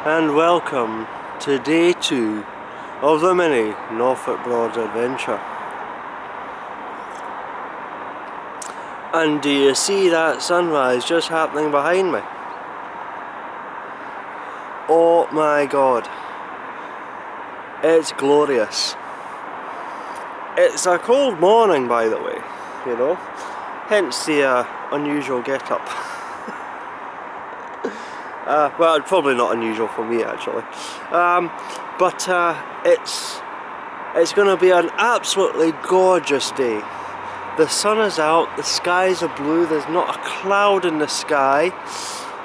And welcome to day 2 of the mini Norfolk Broads adventure. And do you see that sunrise just happening behind me? Oh my god, it's glorious. It's a cold morning, by the way, you know, hence the unusual get-up. Well, probably not unusual for me actually, but it's going to be an absolutely gorgeous day. The sun is out, the skies are blue, there's not a cloud in the sky.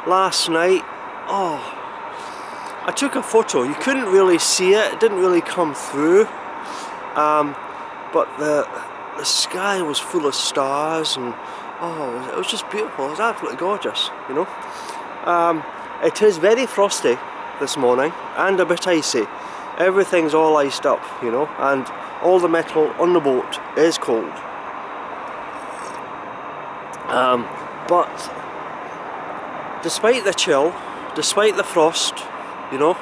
Last night, I took a photo, you couldn't really see it, it didn't really come through, but the sky was full of stars and it was just beautiful, it was absolutely gorgeous, you know. It is very frosty this morning and a bit icy. Everything's all iced up, you know, and all the metal on the boat is cold. But despite the chill, despite the frost, you know,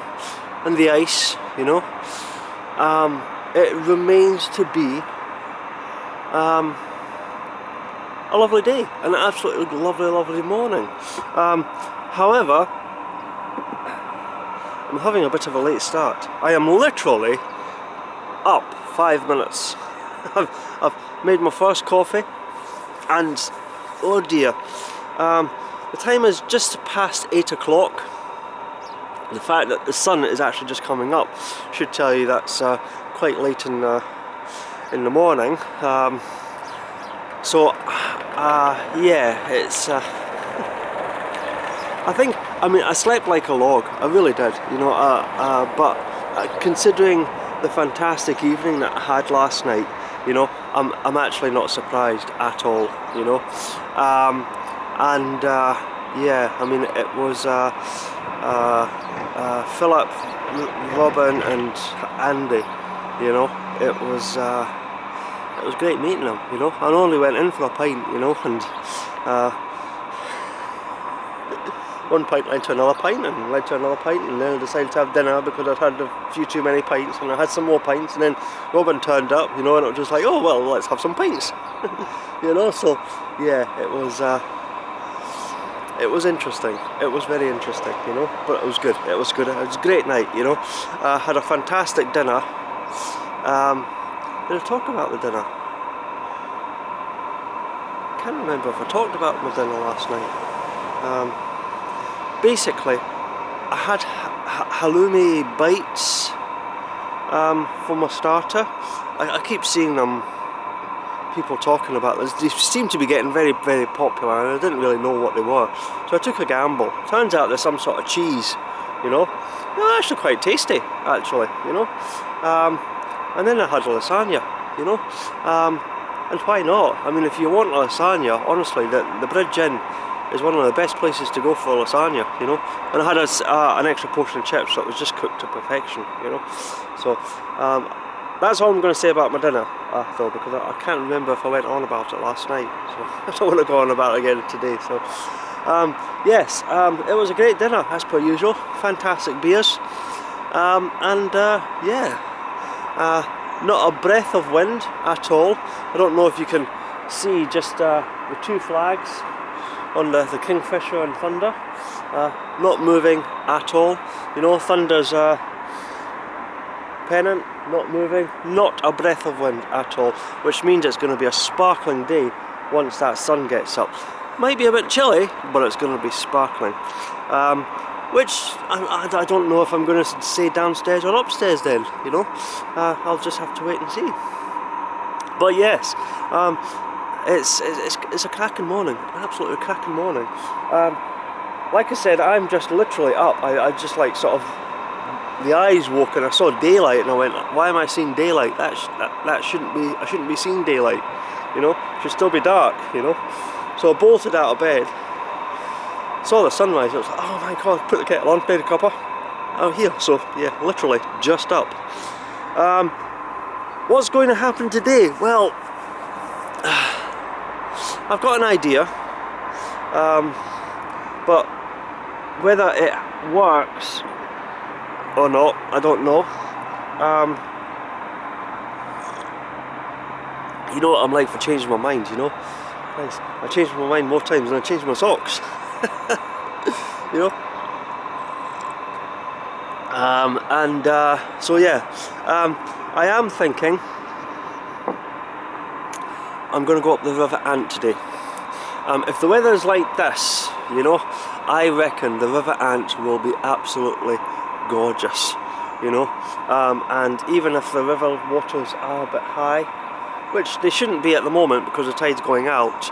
and the ice, you know, it remains to be a lovely day, an absolutely lovely morning. However, I'm having a bit of a late start. I am literally up 5 minutes. I've made my first coffee and oh dear, the time is just past 8 o'clock. The fact that the sun is actually just coming up should tell you that's quite late in the morning. Yeah, it's I slept like a log, I really did, you know, but considering the fantastic evening that I had last night, you know, I'm actually not surprised at all, you know, yeah, I mean, it was Philip, Robin and Andy, you know, it was great meeting them, you know. I only went in for a pint, you know, and one pint led to another pint and led to another pint, and then I decided to have dinner because I'd had a few too many pints, and I had some more pints, and then Robin turned up, you know, and it was just like, oh well, let's have some pints. You know, so yeah, it was interesting, it was very interesting, you know, but it was good, it was a great night, you know. I had a fantastic dinner. Did I talk about the dinner? I can't remember if I talked about my dinner last night. Basically, I had halloumi bites for my starter. I keep seeing them, people talking about this. They seem to be getting very popular, and I didn't really know what they were. So I took a gamble. Turns out there's some sort of cheese, you know. They're actually quite tasty, actually, you know. And then I had lasagna, you know. And why not? I mean, if you want lasagna, honestly, the Bridge Inn is one of the best places to go for lasagna, you know. And I had an extra portion of chips that was just cooked to perfection, you know. So that's all I'm going to say about my dinner, though, because I can't remember if I went on about it last night. So I don't want to go on about it again today. So yes, it was a great dinner as per usual. Fantastic beers, yeah. Not a breath of wind at all. I don't know if you can see just the two flags on the Kingfisher and Thunder, not moving at all, you know. Thunder's pennant, not moving, not a breath of wind at all, which means it's going to be a sparkling day once that sun gets up. Might be a bit chilly, but it's going to be sparkling, which I don't know if I'm going to stay downstairs or upstairs then, you know. I'll just have to wait and see. But yes, it's a cracking morning, absolutely cracking morning. like I said, I'm just literally up. I just like sort of, the eyes woke and I saw daylight and I went, why am I seeing daylight? That shouldn't be, I shouldn't be seeing daylight, you know, it should still be dark, you know. So I bolted out of bed, saw the sunrise, I was like, oh my god, put the kettle on, made a cuppa, I'm here. So yeah, literally just up. What's going to happen today? Well, I've got an idea, but whether it works or not, I don't know. You know what I'm like for changing my mind, you know. Nice. I changed my mind more times than I changed my socks. You know. So yeah, I am thinking I'm going to go up the River Ant today. If the weather's like this, you know, I reckon the River Ant will be absolutely gorgeous, you know. And even if the river waters are a bit high, which they shouldn't be at the moment because the tide's going out,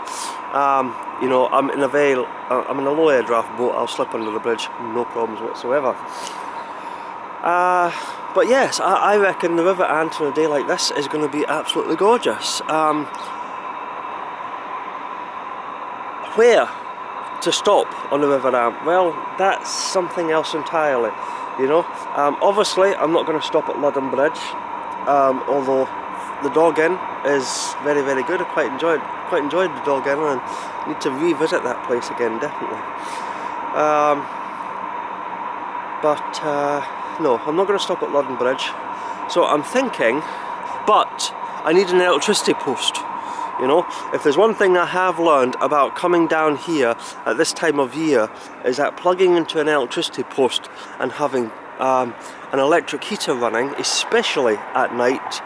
you know, I'm in a low air draft boat, I'll slip under the bridge, no problems whatsoever. But yes, I reckon the River Ant on a day like this is going to be absolutely gorgeous. Where to stop on the River Ant? Well, that's something else entirely, you know. Obviously, I'm not going to stop at Ludden Bridge, although the Dog Inn is very, very good. I quite enjoyed the Dog Inn, and need to revisit that place again, definitely. No, I'm not going to stop at Ludden Bridge. So I'm thinking, but I need an electricity post. You know, if there's one thing I have learned about coming down here at this time of year, is that plugging into an electricity post and having an electric heater running, especially at night,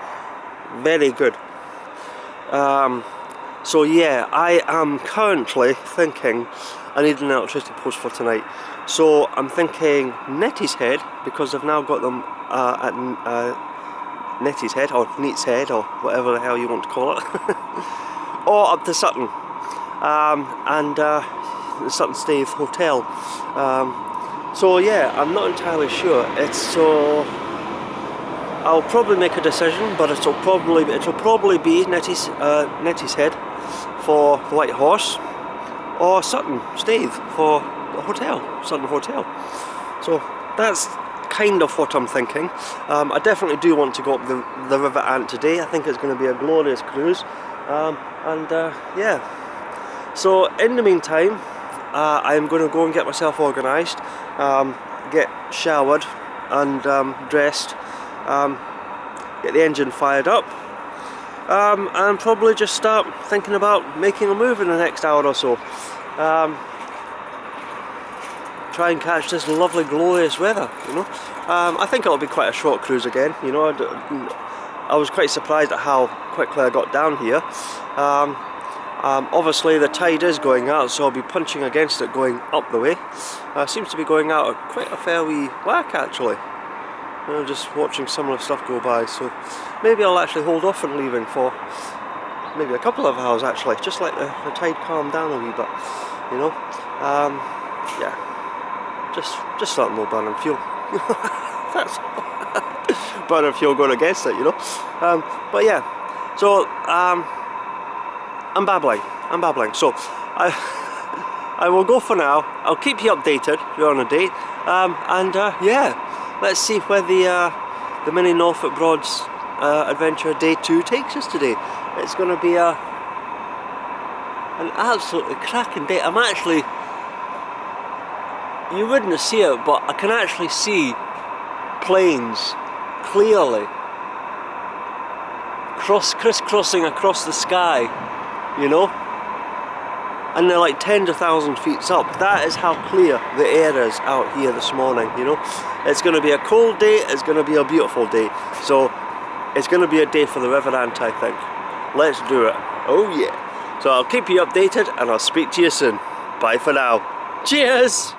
very good. So yeah, I am currently thinking I need an electricity post for tonight. So I'm thinking Neatishead, because I've now got them at Neatishead or Neatishead or whatever the hell you want to call it, or up to Sutton, and the Sutton Stave Hotel. So yeah, I'm not entirely sure. I'll probably make a decision, but it'll probably be Neatishead for the White Horse, or Sutton Stave for the hotel, Sutton Hotel. So that's kind of what I'm thinking. I definitely do want to go up the River Ant today. I think it's going to be a glorious cruise. Yeah. So in the meantime, I'm going to go and get myself organised, get showered and dressed, get the engine fired up, and probably just start thinking about making a move in the next hour or so. Try and catch this lovely glorious weather, you know. I think it'll be quite a short cruise again, you know. I was quite surprised at how quickly I got down here. Obviously the tide is going out, so I'll be punching against it going up the way. Seems to be going out at quite a fair wee whack actually. Just watching some of the stuff go by, so maybe I'll actually hold off on leaving for maybe a couple of hours actually, just like the tide calmed down a wee bit, you know. Yeah, just let no burning fuel. That's burning fuel going against it, you know. But yeah, so I'm babbling. So I will go for now. I'll keep you updated on a date, yeah, let's see where the mini Norfolk Broads adventure day 2 takes us today. It's going to be an absolutely cracking day. I'm actually, you wouldn't see it, but I can actually see planes clearly crisscrossing across the sky, you know, and they're like tens of thousands of feet up. That is how clear the air is out here this morning, you know. It's going to be a cold day, it's going to be a beautiful day, so it's going to be a day for the River Ant, I think. Let's do it. Oh yeah. So I'll keep you updated and I'll speak to you soon. Bye for now. Cheers!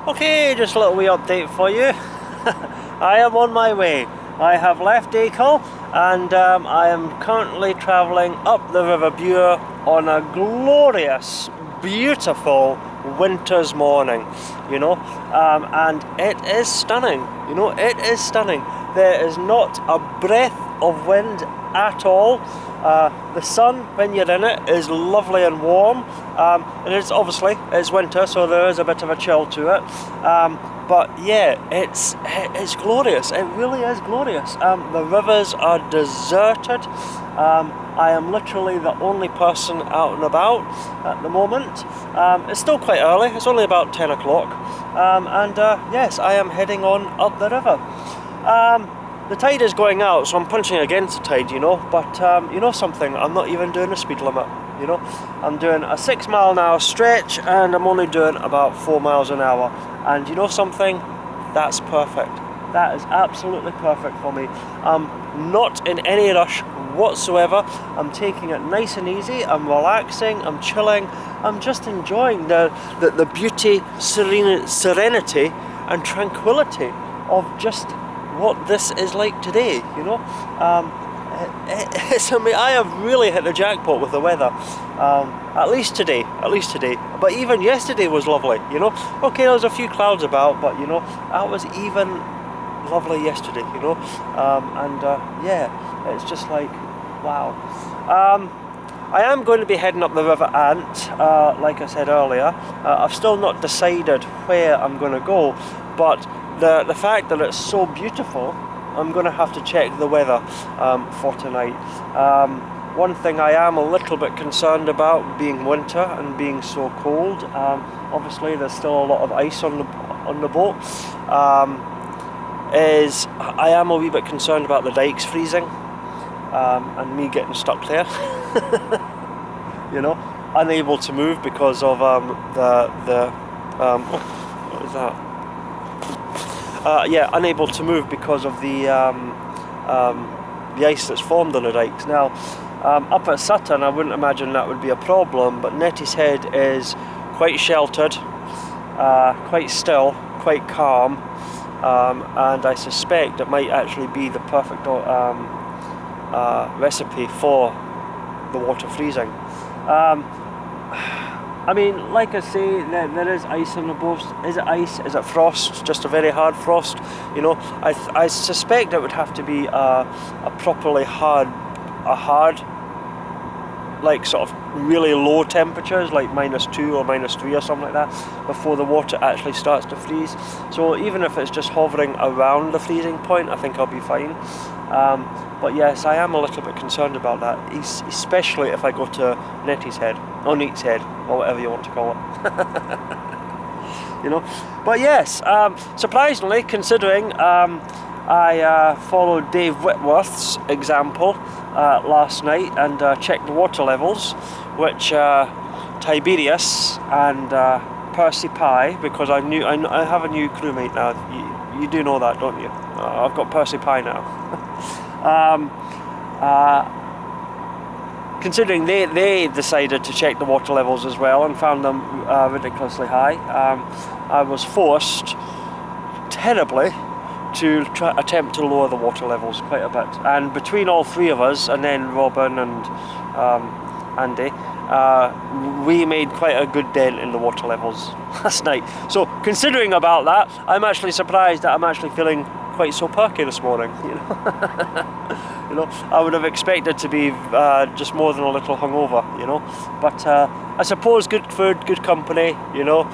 Okay, just a little wee update for you. I am on my way. I have left Acle and I am currently travelling up the River Bure on a glorious, beautiful winter's morning, you know, and it is stunning, you know, it is stunning. There is not a breath of wind at all. The sun, when you're in it, is lovely and warm. And it's obviously, it's winter, so there is a bit of a chill to it. But yeah, it's glorious. It really is glorious. The rivers are deserted. I am literally the only person out and about at the moment. It's still quite early. It's only about 10 o'clock. Yes, I am heading on up the river. The tide is going out, so I'm punching against the tide, you know, but you know something, I'm not even doing a speed limit, you know. I'm doing a 6 mile an hour stretch and I'm only doing about 4 miles an hour. And you know something, that's perfect. That is absolutely perfect for me. I'm not in any rush whatsoever. I'm taking it nice and easy, I'm relaxing, I'm chilling, I'm just enjoying the beauty, serenity and tranquility of just what this is like today, you know. It's, I mean, I have really hit the jackpot with the weather. At least today. But even yesterday was lovely, you know. Okay, there was a few clouds about, but you know, that was even lovely yesterday, you know. Yeah, it's just like, wow. I am going to be heading up the River Ant, like I said earlier. I've still not decided where I'm going to go, but the fact that it's so beautiful, I'm going to have to check the weather for tonight. One thing I am a little bit concerned about, being winter and being so cold, obviously there's still a lot of ice on the boat, is I am a wee bit concerned about the dikes freezing and me getting stuck there. You know, unable to move because of what is that? Yeah, unable to move because of the ice that's formed on the dikes. Now, up at Sutton, I wouldn't imagine that would be a problem, but Neatishead is quite sheltered, quite still, quite calm, and I suspect it might actually be the perfect recipe for the water freezing. I mean, like I say, there is ice on the boat. Is it ice? Is it frost? Just a very hard frost? You know, I suspect it would have to be a properly hard, like sort of really low temperatures, like -2 or -3 or something like that, before the water actually starts to freeze. So even if it's just hovering around the freezing point, I think I'll be fine. But yes, I am a little bit concerned about that, especially if I go to Neatishead, or Neatishead, or whatever you want to call it. You know, but yes, surprisingly, considering I followed Dave Whitworth's example last night and checked the water levels, which Tiberius and Percy Pie, because I have a new crewmate now. You do know that, don't you? I've got Percy Pie now. Considering they decided to check the water levels as well and found them ridiculously high, I was forced terribly to attempt to lower the water levels quite a bit. And between all three of us, and then Robin and Andy, we made quite a good dent in the water levels last night. So considering about that, I'm actually surprised that I'm actually feeling quite so perky this morning, you know. You know, I would have expected to be just more than a little hungover, you know. But I suppose good food, good company, you know,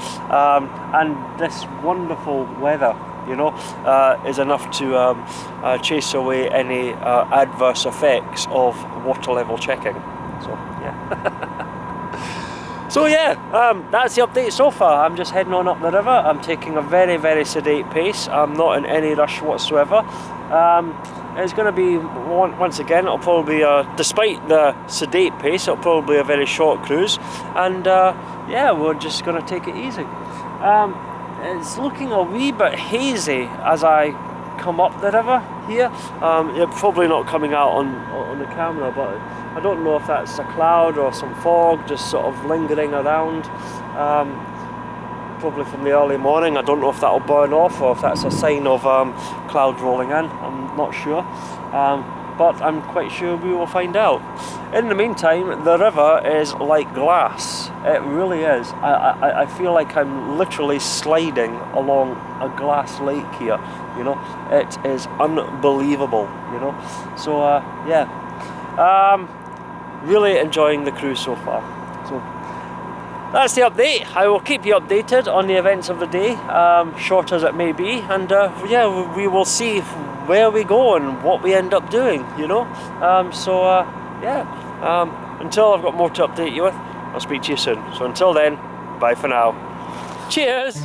and this wonderful weather, you know, is enough to chase away any adverse effects of water level checking. So yeah. So yeah, that's the update so far. I'm just heading on up the river. I'm taking a very, very sedate pace. I'm not in any rush whatsoever. It's going to be, once again, it'll probably be, despite the sedate pace, it'll probably be a very short cruise. And yeah, we're just going to take it easy. It's looking a wee bit hazy as I come up the river here. It's probably not coming out on the camera, but I don't know if that's a cloud or some fog just sort of lingering around. probably from the early morning. I don't know if that'll burn off or if that's a sign of clouds rolling in. I'm not sure, but I'm quite sure we will find out. In the meantime, the river is like glass. It really is. I feel like I'm literally sliding along a glass lake here, you know. It is unbelievable, you know. So yeah, really enjoying the cruise so far. So that's the update. I will keep you updated on the events of the day, short as it may be, and yeah, we will see where we go and what we end up doing, you know. Yeah, until I've got more to update you with, I'll speak to you soon. So until then, bye for now. Cheers!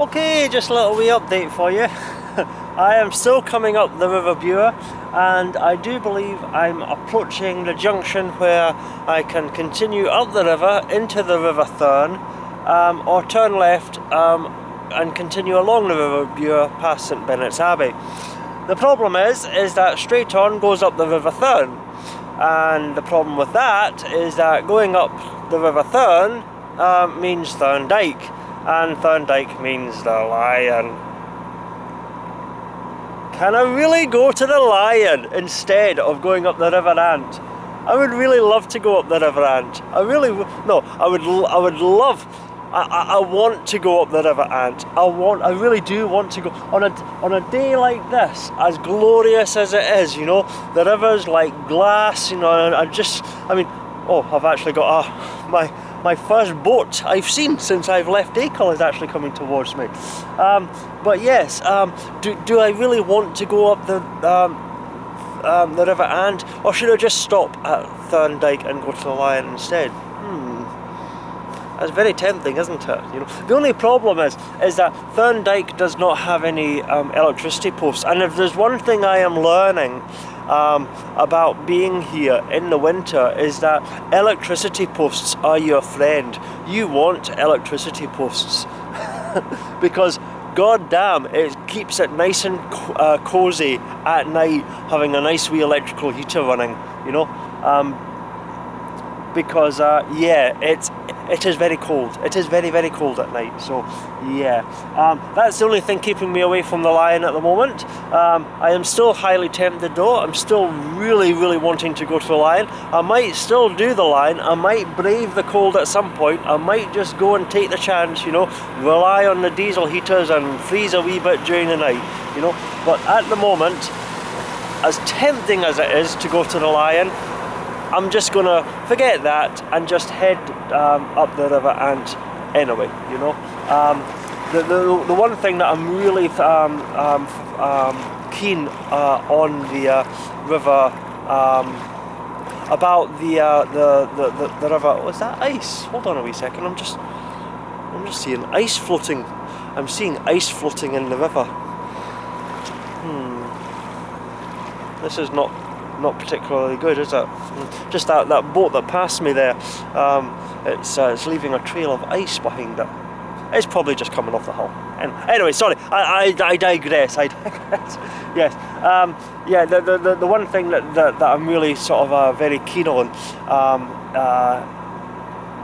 Okay, just a little wee update for you. I am still coming up the River Bure, and I do believe I'm approaching the junction where I can continue up the river into the River Thurn, or turn left and continue along the River Bure past St Benet's Abbey. The problem is that straight on goes up the River Thurn, and the problem with that is that going up the River Thurn means Thorndyke, and Thorndyke means the Lion. Can I really go to the Lion instead of going up the River Ant? I would really love to go up the River Ant. I want to go up the River Ant. I really do want to go on a day like this, as glorious as it is. You know, the river's like glass. You know, I've actually got my first boat I've seen since I've left Acle is actually coming towards me. But yes, do I really want to go up the River Ant, or should I just stop at Thorndyke and go to the Lion instead? That's very tempting, isn't it? You know, the only problem is that Thorndyke does not have any electricity posts, and if there's one thing I am learning about being here in the winter is that electricity posts are your friend. You want electricity posts because god damn, it keeps it nice and cozy at night, having a nice wee electrical heater running, you know, because yeah, it is very cold. It is very, very cold at night. So yeah, that's the only thing keeping me away from the Lion at the moment. I am still highly tempted though. I'm still really, really wanting to go to the Lion. I might still do the Lion. I might brave the cold at some point. I might just go and take the chance, you know, rely on the diesel heaters and freeze a wee bit during the night, you know. But at the moment, as tempting as it is to go to the Lion, I'm just gonna forget that and just head up the River Ant anyway, you know. The one thing that I'm really keen on the river, about the river, was that ice? Hold on a wee second, I'm just seeing ice floating. I'm seeing ice floating in the river. This is not particularly good, is it? Just that boat that passed me there, it's leaving a trail of ice behind it. It's probably just coming off the hull. And anyway, sorry, I digress. Yes, yeah. The one thing that I'm really sort of very keen on,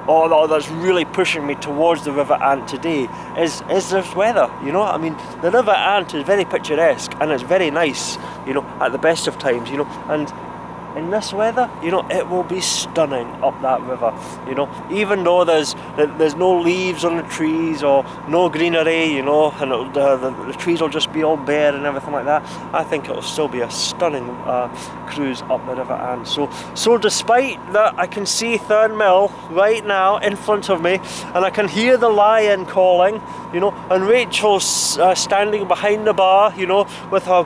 or that's really pushing me towards the River Ant today is this weather, you know. I mean, the River Ant is very picturesque and it's very nice, you know, at the best of times, you know, and in this weather, you know, it will be stunning up that river, you know, even though there's no leaves on the trees or no greenery, you know, and the trees will just be all bare and everything like that. I think it'll still be a stunning cruise up the River Ant. So despite that, I can see Thurn Mill right now in front of me, and I can hear the Lion calling, you know, and Rachel's standing behind the bar, you know, with her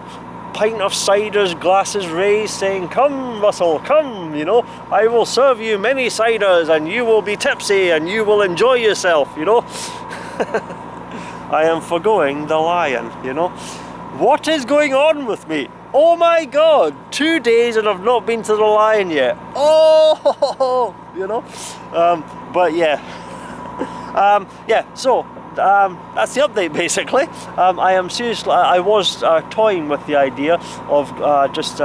pint of ciders, glasses raised, saying, "Come, Russell, come, you know, I will serve you many ciders and you will be tipsy and you will enjoy yourself, you know." I am forgoing the Lion, you know. What is going on with me? Oh my god, 2 days and I've not been to the Lion yet. Oh, you know. But yeah. Yeah, so that's the update basically. I was toying with the idea of just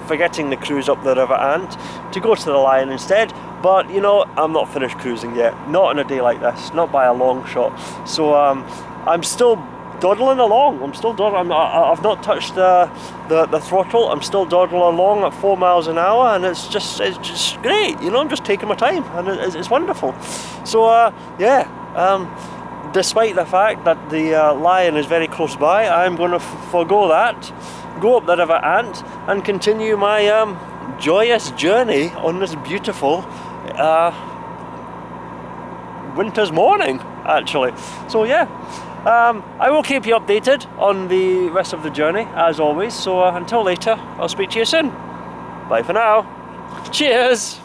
forgetting the cruise up the River Ant to go to the Lion instead, but you know, I'm not finished cruising yet, not on a day like this, not by a long shot. So I'm still dawdling along. I've not touched the throttle. I'm still dawdling along at 4 miles an hour, and it's just great, you know. I'm just taking my time, and it's wonderful. So yeah, despite the fact that the Lion is very close by, I'm going to forego that, go up the River Ant, and continue my joyous journey on this beautiful winter's morning, actually. So yeah, I will keep you updated on the rest of the journey, as always. So until later, I'll speak to you soon. Bye for now. Cheers!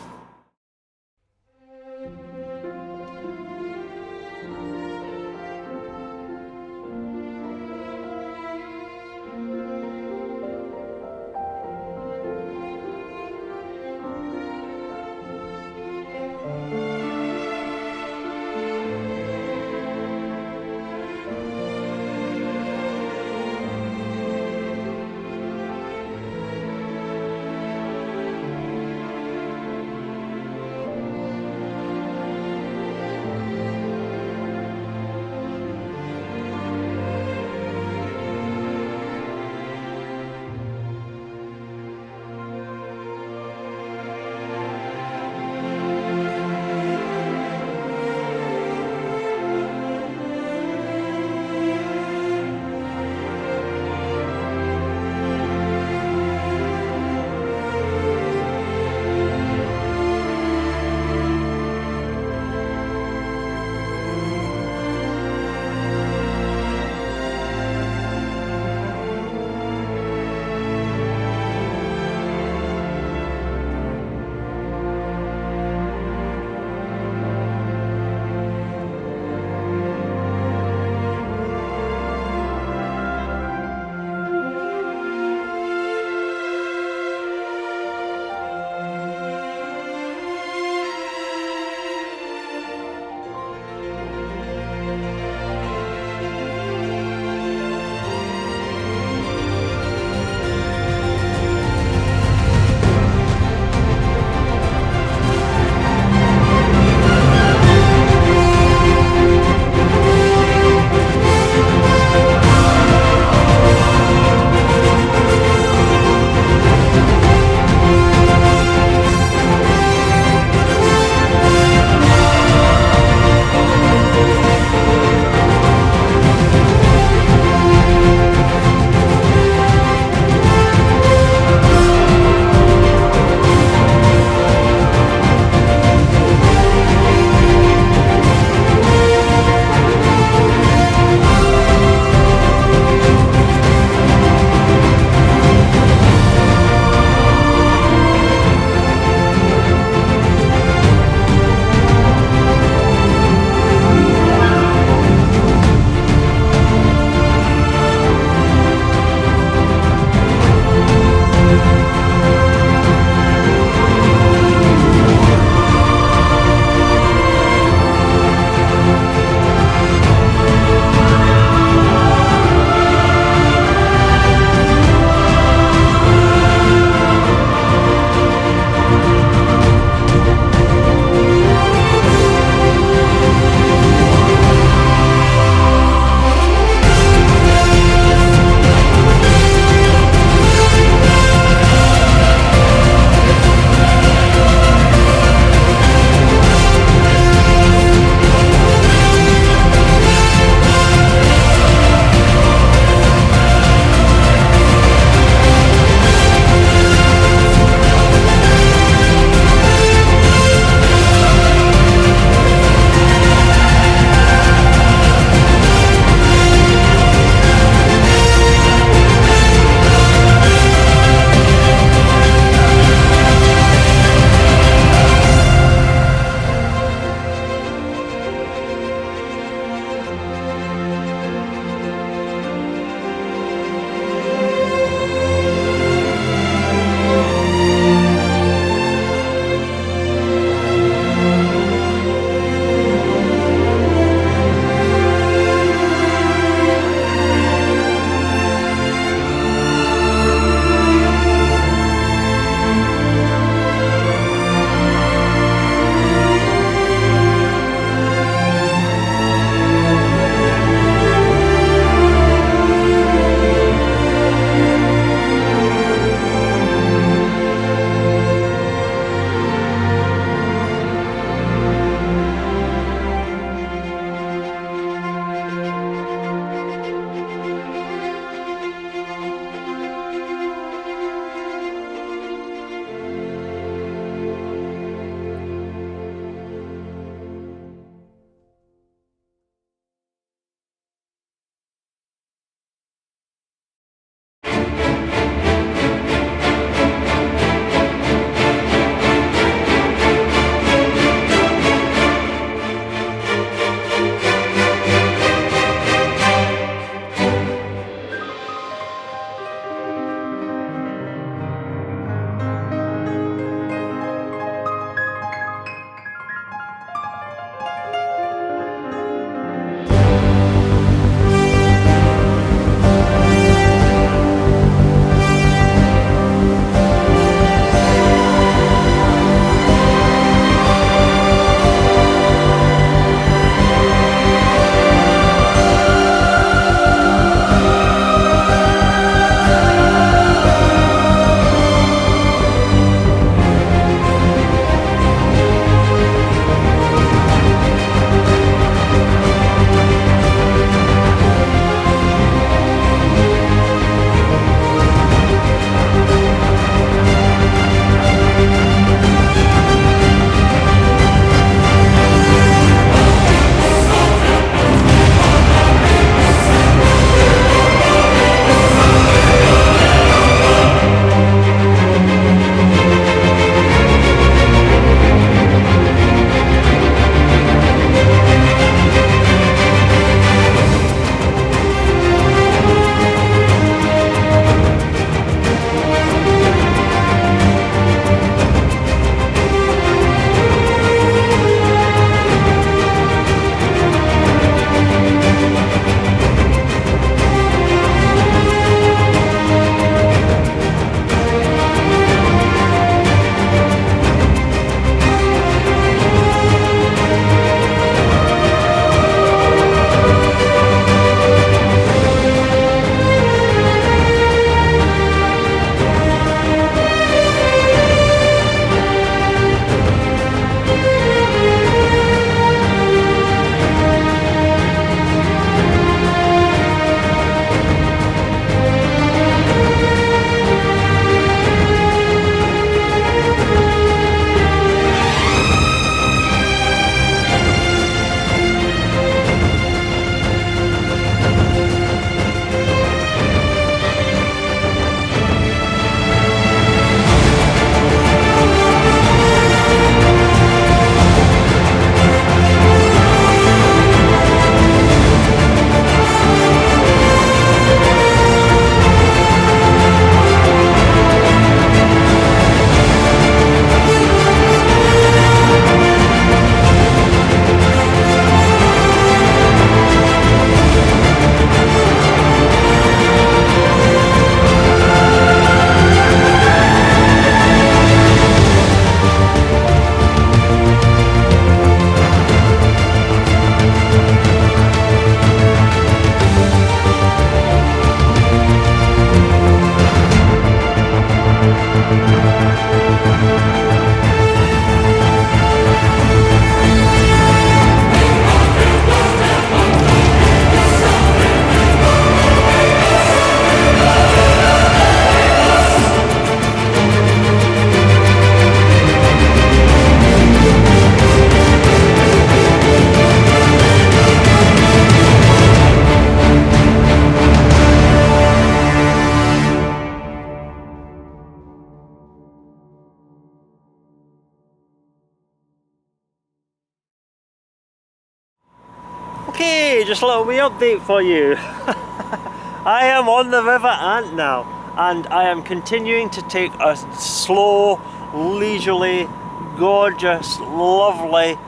Hey, just a little wee update for you. I am on the River Ant now, and I am continuing to take a slow, leisurely, gorgeous, lovely,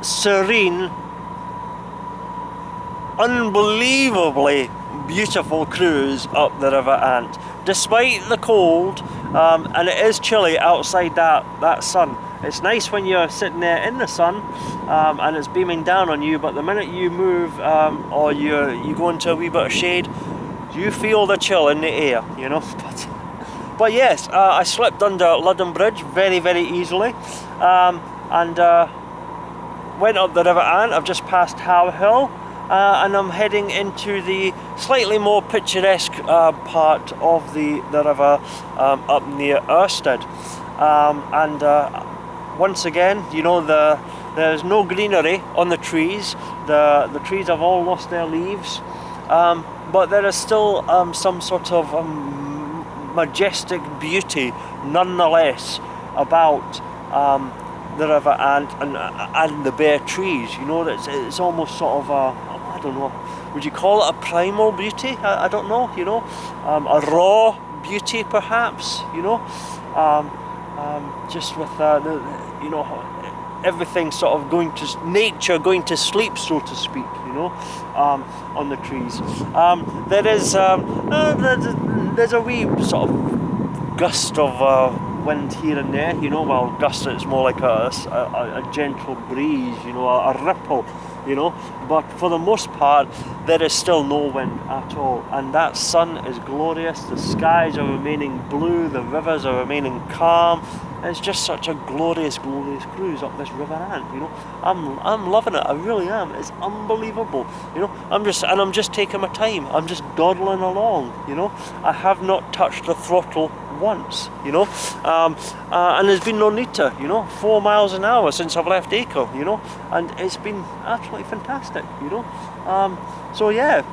serene, unbelievably beautiful cruise up the River Ant. Despite the cold, and it is chilly outside that sun. It's nice when you're sitting there in the sun and it's beaming down on you, but the minute you move or you go into a wee bit of shade, you feel the chill in the air, you know. But yes, I slipped under Ludden Bridge very, very easily, and went up the River Ant. I've just passed Howe Hill, and I'm heading into the slightly more picturesque part of the river up near Ørsted. Once again, you know, there's no greenery on the trees. The trees have all lost their leaves, but there is still some sort of majestic beauty nonetheless about the River Ant and the bare trees. You know, it's almost sort of I don't know, would you call it a primal beauty? I don't know, you know, a raw beauty perhaps, you know, just with you know, everything sort of nature going to sleep, so to speak, you know, on the trees. There's a wee sort of gust of wind here and there, you know. Well, gust, it's more like a gentle breeze, you know, a ripple, you know, but for the most part there is still no wind at all, and that sun is glorious. The skies are remaining blue, the rivers are remaining calm. It's just such a glorious, glorious cruise up this River Ant, you know. I'm loving it, I really am. It's unbelievable, you know. I'm just taking my time. I'm just dawdling along, you know. I have not touched the throttle once, you know, and there's been no need to, you know. 4 miles an hour since I've left Acle, you know, and it's been absolutely fantastic, you know. So yeah,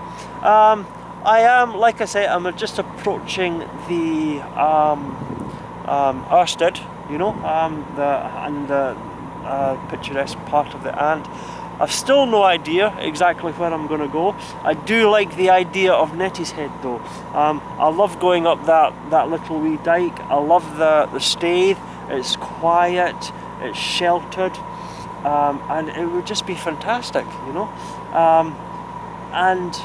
I am, like I say, I'm just approaching the Ørsted, you know, the picturesque part of the Ant. I've still no idea exactly where I'm going to go. I do like the idea of Neatishead though. I love going up that little wee dike. I love the stay. It's quiet, it's sheltered, and it would just be fantastic, you know. And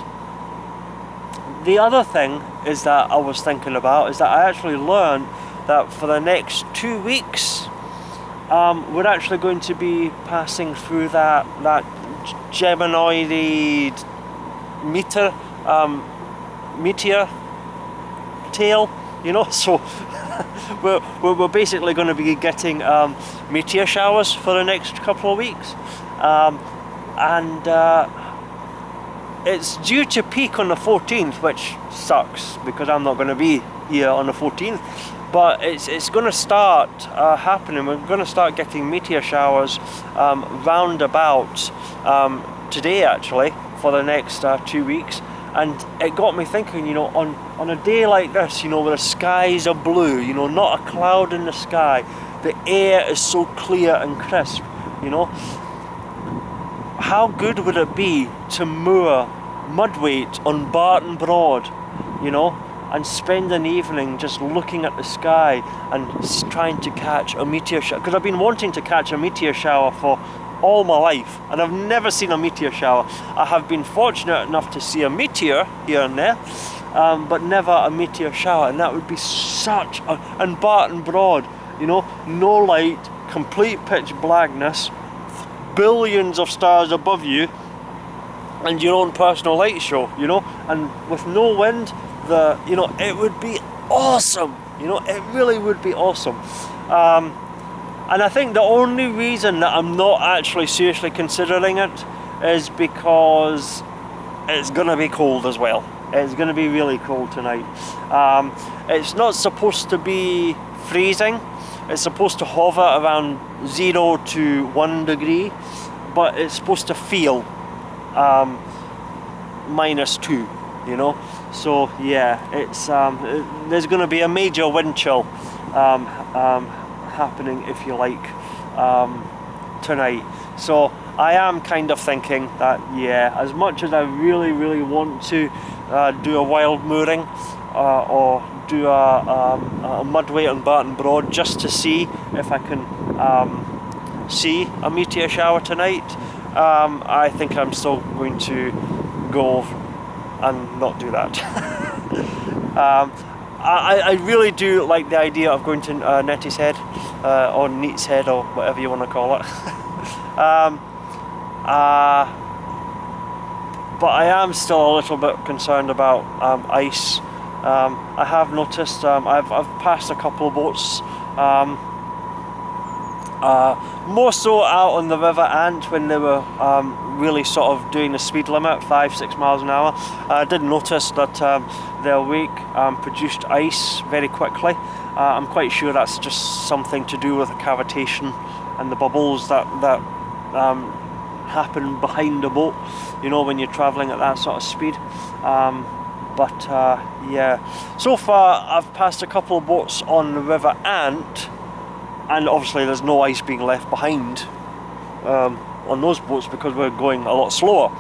the other thing is that I was thinking about is that I actually learned that for the next 2 weeks we're actually going to be passing through that Geminoid meteor tail, you know. So we're basically going to be getting meteor showers for the next couple of weeks, and it's due to peak on the 14th, which sucks because I'm not going to be here on the 14th. But it's going to start happening. We're going to start getting meteor showers round about today, actually, for the next 2 weeks. And it got me thinking, you know, on a day like this, you know, where the skies are blue, you know, not a cloud in the sky, the air is so clear and crisp, you know. How good would it be to moor mudweight on Barton Broad, you know, and spend an evening just looking at the sky and trying to catch a meteor shower? Because I've been wanting to catch a meteor shower for all my life, and I've never seen a meteor shower. I have been fortunate enough to see a meteor here and there, but never a meteor shower, and that would be such a... And Barton Broad, you know, no light, complete pitch blackness, billions of stars above you, and your own personal light show, you know, and with no wind, you know, it would be awesome, you know, it really would be awesome. And I think the only reason that I'm not actually seriously considering it is because it's gonna be cold as well. It's gonna be really cold tonight. It's not supposed to be freezing. It's supposed to hover around 0 to 1 degree, but it's supposed to feel -2, you know. So yeah, it's there's going to be a major wind chill happening, if you like, tonight. So I am kind of thinking that, yeah, as much as I really want to do a wild mooring or do a mud weight on Barton Broad just to see if I can see a meteor shower tonight, I think I'm still going to go and not do that. I really do like the idea of going to Neatishead or Neatishead or whatever you want to call it. But I am still a little bit concerned about ice. I have noticed I've passed a couple of boats, more so out on the River Ant when they were really sort of doing the speed limit, 5-6 miles an hour. I did notice that their wake produced ice very quickly. I'm quite sure that's just something to do with the cavitation and the bubbles that happen behind the boat, you know, when you're travelling at that sort of speed. But yeah, so far I've passed a couple of boats on the River Ant, and obviously there's no ice being left behind on those boats because we're going a lot slower.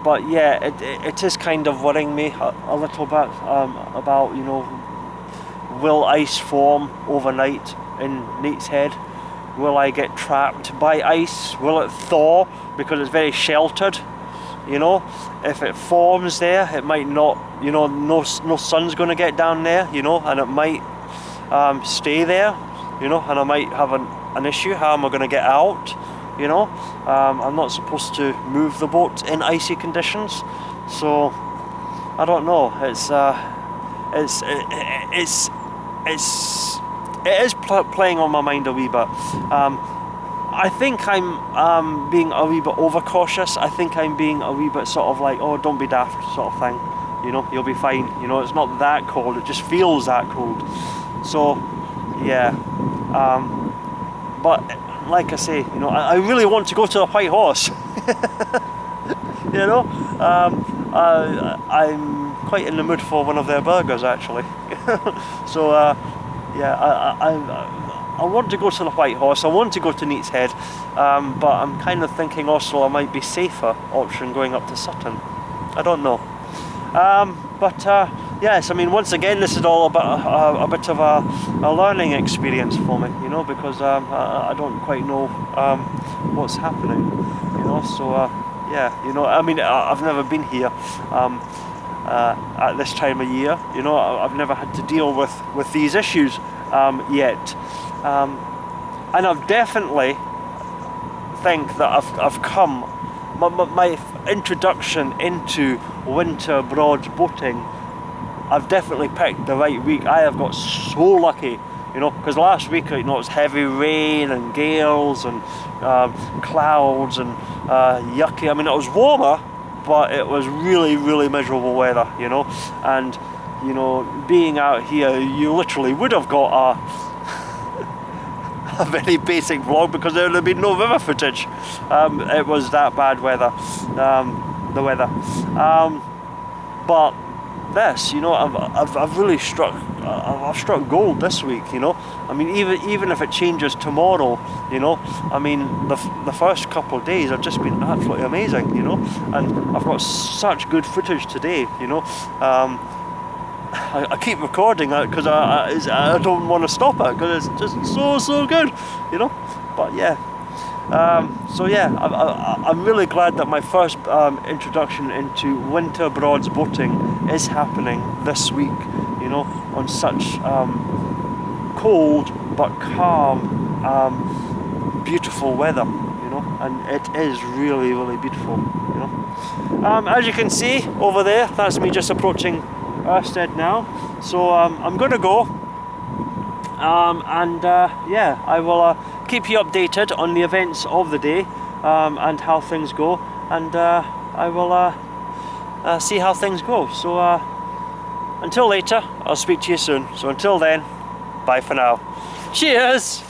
But yeah, it is kind of worrying me a little bit about, you know, will ice form overnight in Neatishead? Will I get trapped by ice? Will it thaw because it's very sheltered? You know, if it forms there, it might not, you know, no sun's going to get down there, you know, and it might stay there, you know, and I might have an issue. How am I going to get out? You know, I'm not supposed to move the boat in icy conditions, so I don't know. It is playing on my mind a wee bit. I think I'm being a wee bit overcautious. I think I'm being a wee bit sort of like, oh, don't be daft sort of thing. You know, you'll be fine. You know, it's not that cold. It just feels that cold. So, yeah. But like I say, you know, I really want to go to the White Horse. You know, I'm quite in the mood for one of their burgers actually. So yeah, I want to go to the White Horse. I want to go to Neatishead, but I'm kind of thinking also I might be safer option going up to Sutton. I don't know. But yes, I mean, once again, this is all about a bit of a learning experience for me, you know, because I don't quite know what's happening, you know. So yeah, you know, I mean, I've never been here at this time of year, you know. I've never had to deal with these issues yet, and I've definitely think that I've come. My introduction into winter broad boating, I've definitely picked the right week. I have got so lucky, you know, because last week, you know, it was heavy rain and gales and clouds and yucky. I mean, it was warmer, but it was really miserable weather, you know. And, you know, being out here, you literally would have got a very basic vlog because there would have been no river footage. It was that bad weather, the weather. But this, you know, I've really struck gold this week, you know. I mean, even if it changes tomorrow, you know, I mean, the first couple of days have just been absolutely amazing, you know, and I've got such good footage today, you know. I keep recording it because I don't want to stop it because it's just so good, you know. But yeah, so yeah, I'm really glad that my first introduction into winter broads boating is happening this week, you know, on such cold but calm, beautiful weather, you know, and it is really beautiful, you know. As you can see over there, that's me just approaching Ørsted now, so I'm gonna go, and yeah, I will keep you updated on the events of the day and how things go, and I will see how things go. So until later, I'll speak to you soon. So until then, bye for now. Cheers!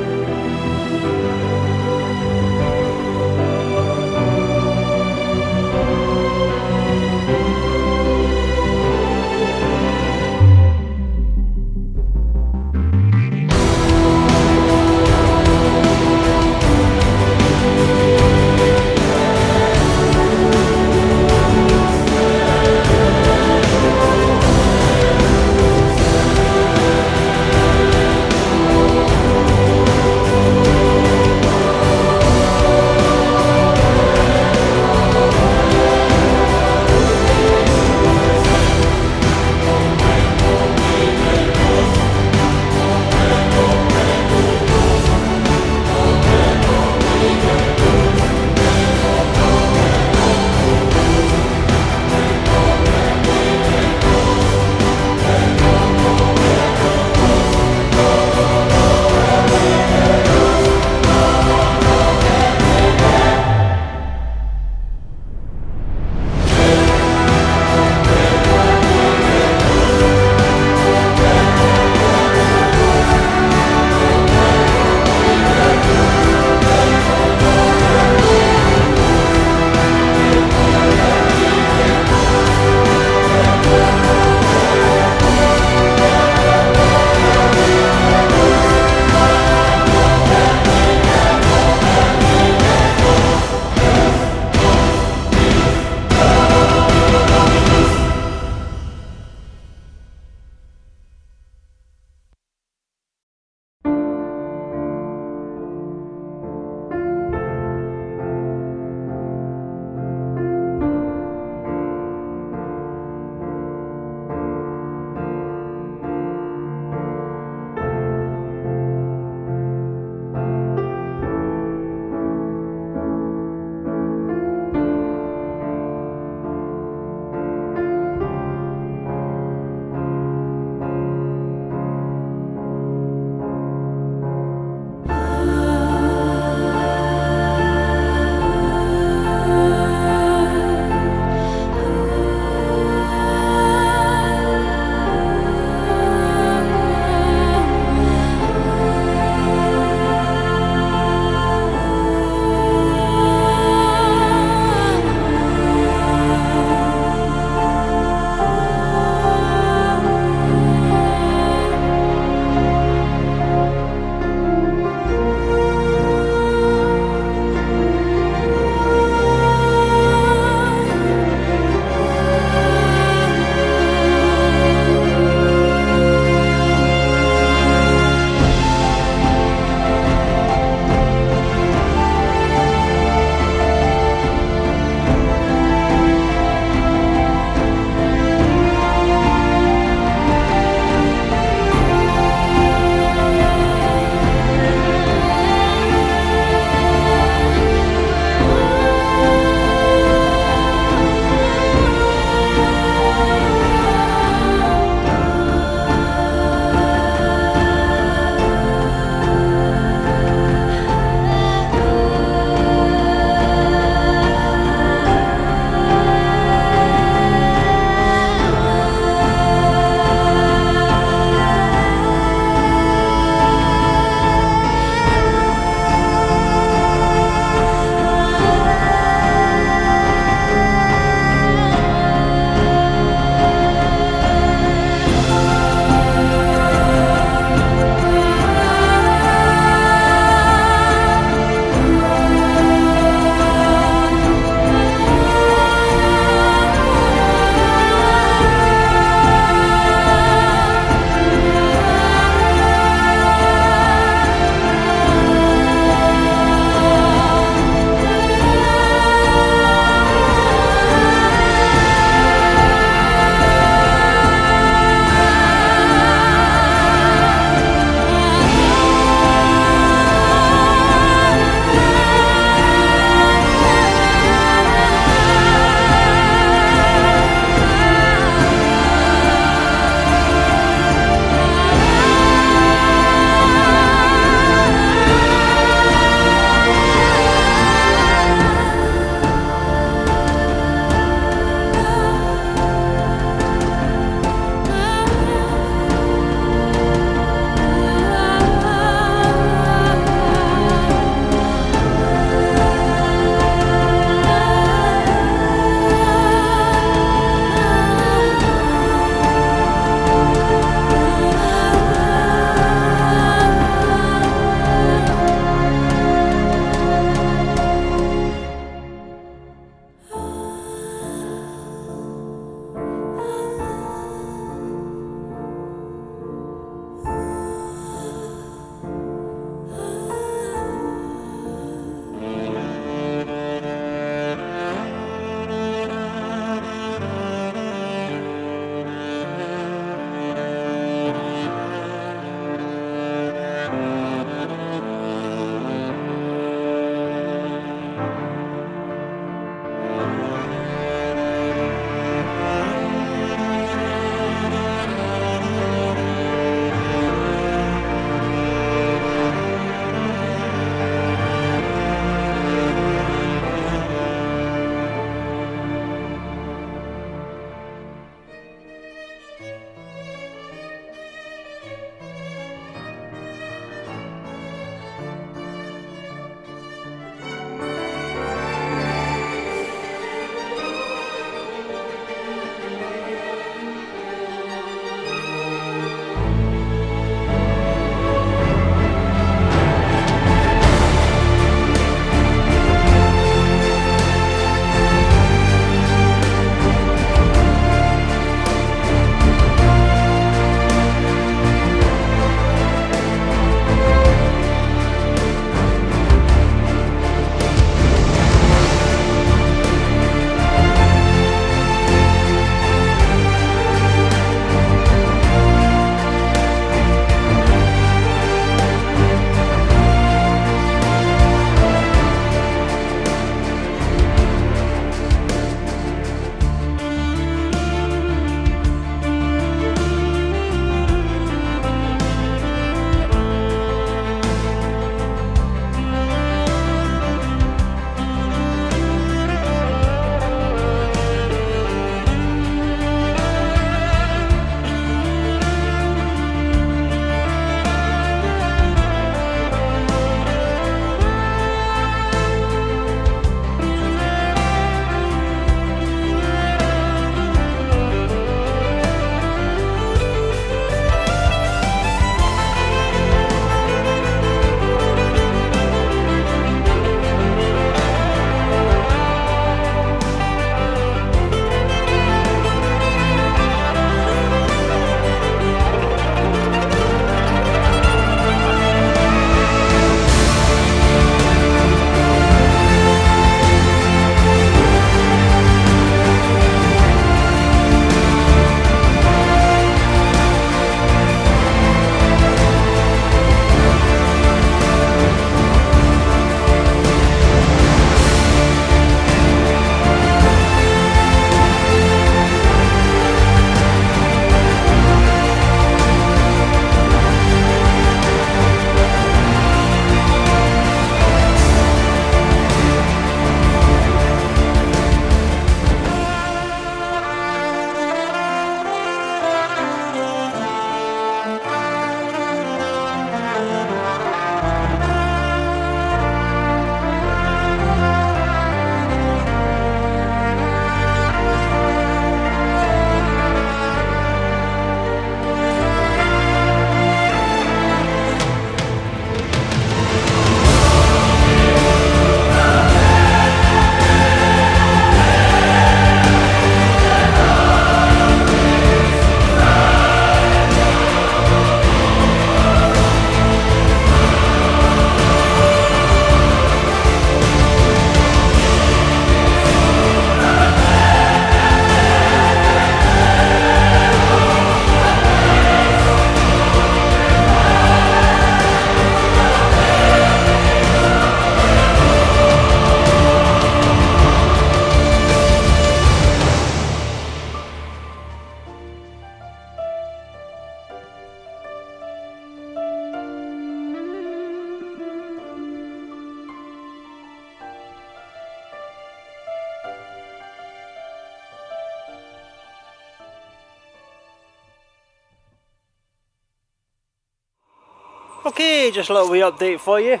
Okay, just a little wee update for you.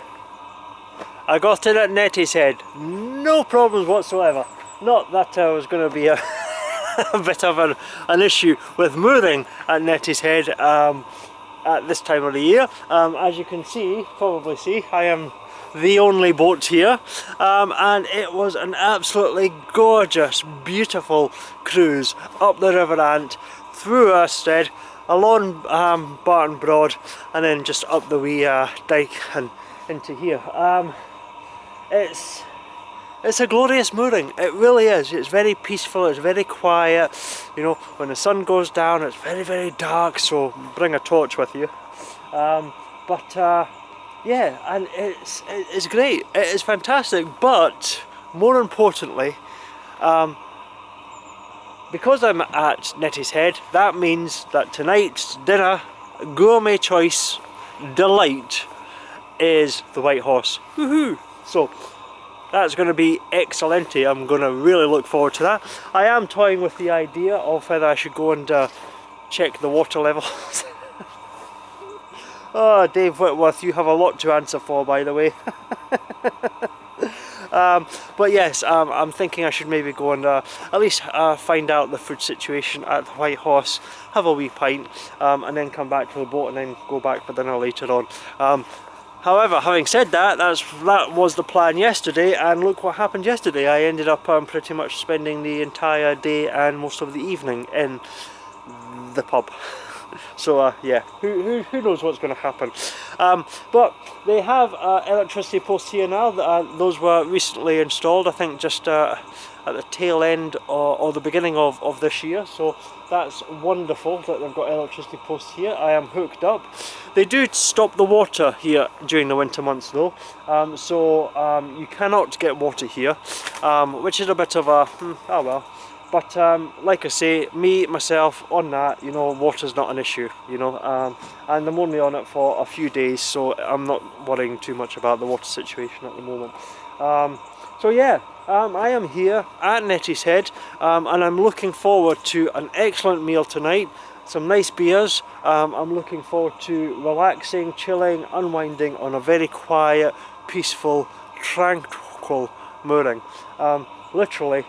I got in at Neatishead, no problems whatsoever. Not that I was going to be a, a bit of an issue with mooring at Neatishead at this time of the year. As you can see, probably see, I am the only boat here, and it was an absolutely gorgeous, beautiful cruise up the River Ant, through Ørsted, along Barton Broad, and then just up the wee dyke and into here. It's a glorious mooring, it really is. It's very peaceful, it's very quiet. You know, when the sun goes down it's very, very dark, so bring a torch with you. Yeah, and it's great, it is fantastic, but more importantly, because I'm at Neatishead, that means that tonight's dinner, gourmet choice, delight, is the White Horse. Woohoo! So that's going to be excellente. I'm going to really look forward to that. I am toying with the idea of whether I should go and check the water levels. Oh, Dave Whitworth, you have a lot to answer for, by the way. But yes, I'm thinking I should maybe go and at least find out the food situation at the White Horse, have a wee pint, and then come back to the boat and then go back for dinner later on. However, having said that, that was the plan yesterday, and look what happened yesterday. I ended up pretty much spending the entire day and most of the evening in the pub. So yeah, who knows what's going to happen. But they have electricity posts here now. Those were recently installed, I think just at the tail end or the beginning of this year. So that's wonderful that they've got electricity posts here. I am hooked up. They do stop the water here during the winter months though, so you cannot get water here, which is a bit of a, oh well. But like I say, myself, on that, you know, water's not an issue, you know, and I'm only on it for a few days, so I'm not worrying too much about the water situation at the moment. So yeah, I am here at Neatishead, and I'm looking forward to an excellent meal tonight, some nice beers. I'm looking forward to relaxing, chilling, unwinding on a very quiet, peaceful, tranquil mooring. Literally,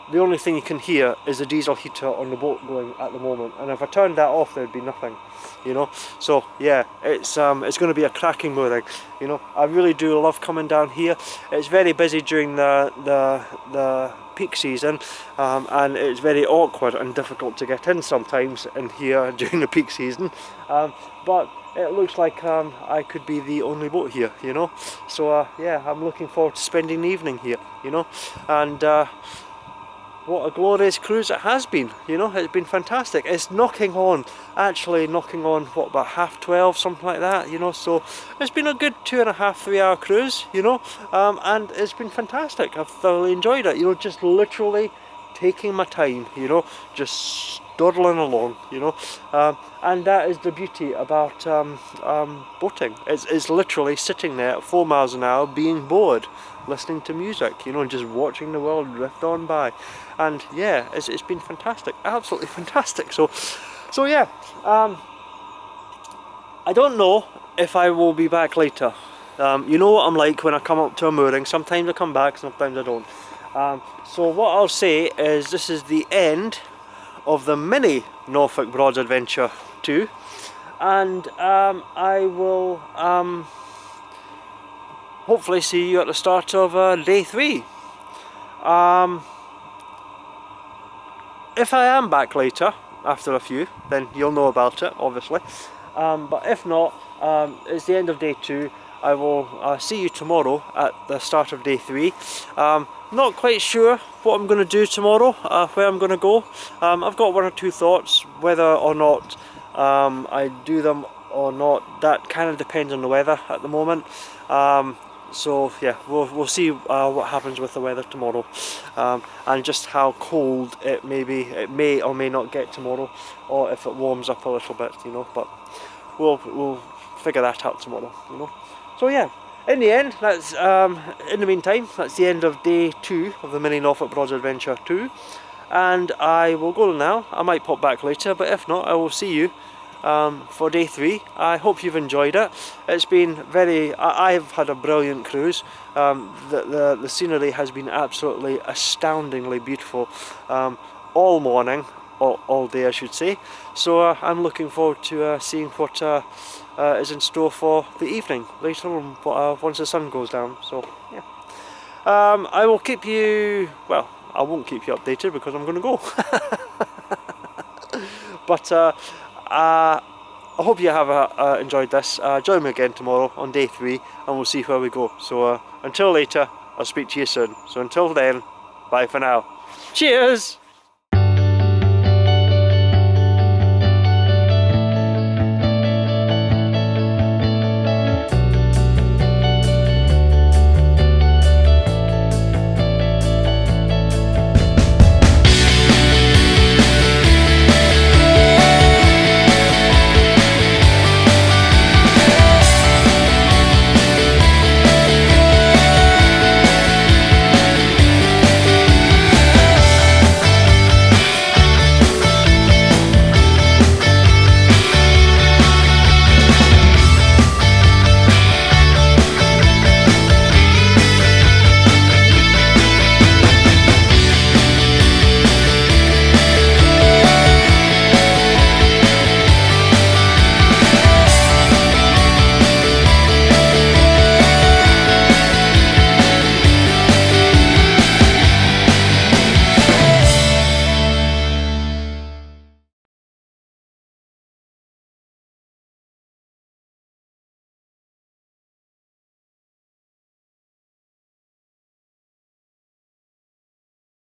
the only thing you can hear is the diesel heater on the boat going at the moment, and if I turned that off there'd be nothing, you know. So yeah, it's going to be a cracking mooring, you know. I really do love coming down here. It's very busy during the peak season, and it's very awkward and difficult to get in sometimes in here during the peak season, but it looks like I could be the only boat here, you know. So yeah, I'm looking forward to spending the evening here, you know, and what a glorious cruise it has been, you know. It's been fantastic. It's actually knocking on, what, about 12:30, something like that, you know. So it's been a good 2.5 to 3 hour cruise, you know, and it's been fantastic. I've thoroughly enjoyed it, you know, just literally taking my time, you know, just dawdling along, you know, and that is the beauty about boating. It's literally sitting there at 4 miles an hour being bored, listening to music, you know, and just watching the world drift on by. And yeah, it's been fantastic, absolutely fantastic. So yeah, I don't know if I will be back later. You know what I'm like when I come up to a mooring. Sometimes I come back, sometimes I don't. So what I'll say is this is the end of the mini Norfolk Broads Adventure 2, and I will hopefully see you at the start of day 3. If I am back later, after a few, then you'll know about it, obviously. But if not, it's the end of day 2. I will see you tomorrow at the start of day 3. Not quite sure what I'm going to do tomorrow, where I'm going to go. I've got 1 or 2 thoughts, whether or not I do them or not. That kind of depends on the weather at the moment. So yeah, we'll see what happens with the weather tomorrow, and just how cold it may be. It may or may not get tomorrow, or if it warms up a little bit, you know. But we'll figure that out tomorrow, you know. So yeah, in the end, that's in the meantime, that's the end of day 2 of the mini Norfolk Broads Adventure 2, and I will go now. I might pop back later, but if not, I will see you for day 3. I hope you've enjoyed it. It's been very, I've had a brilliant cruise. The scenery has been absolutely astoundingly beautiful all morning, all day I should say. So I'm looking forward to seeing what is in store for the evening later on once the sun goes down. So yeah. I will keep you, well, I won't keep you updated because I'm going to go. But I hope you have enjoyed this. Join me again tomorrow on day 3 and we'll see where we go. So until later, I'll speak to you soon. So until then, bye for now. Cheers!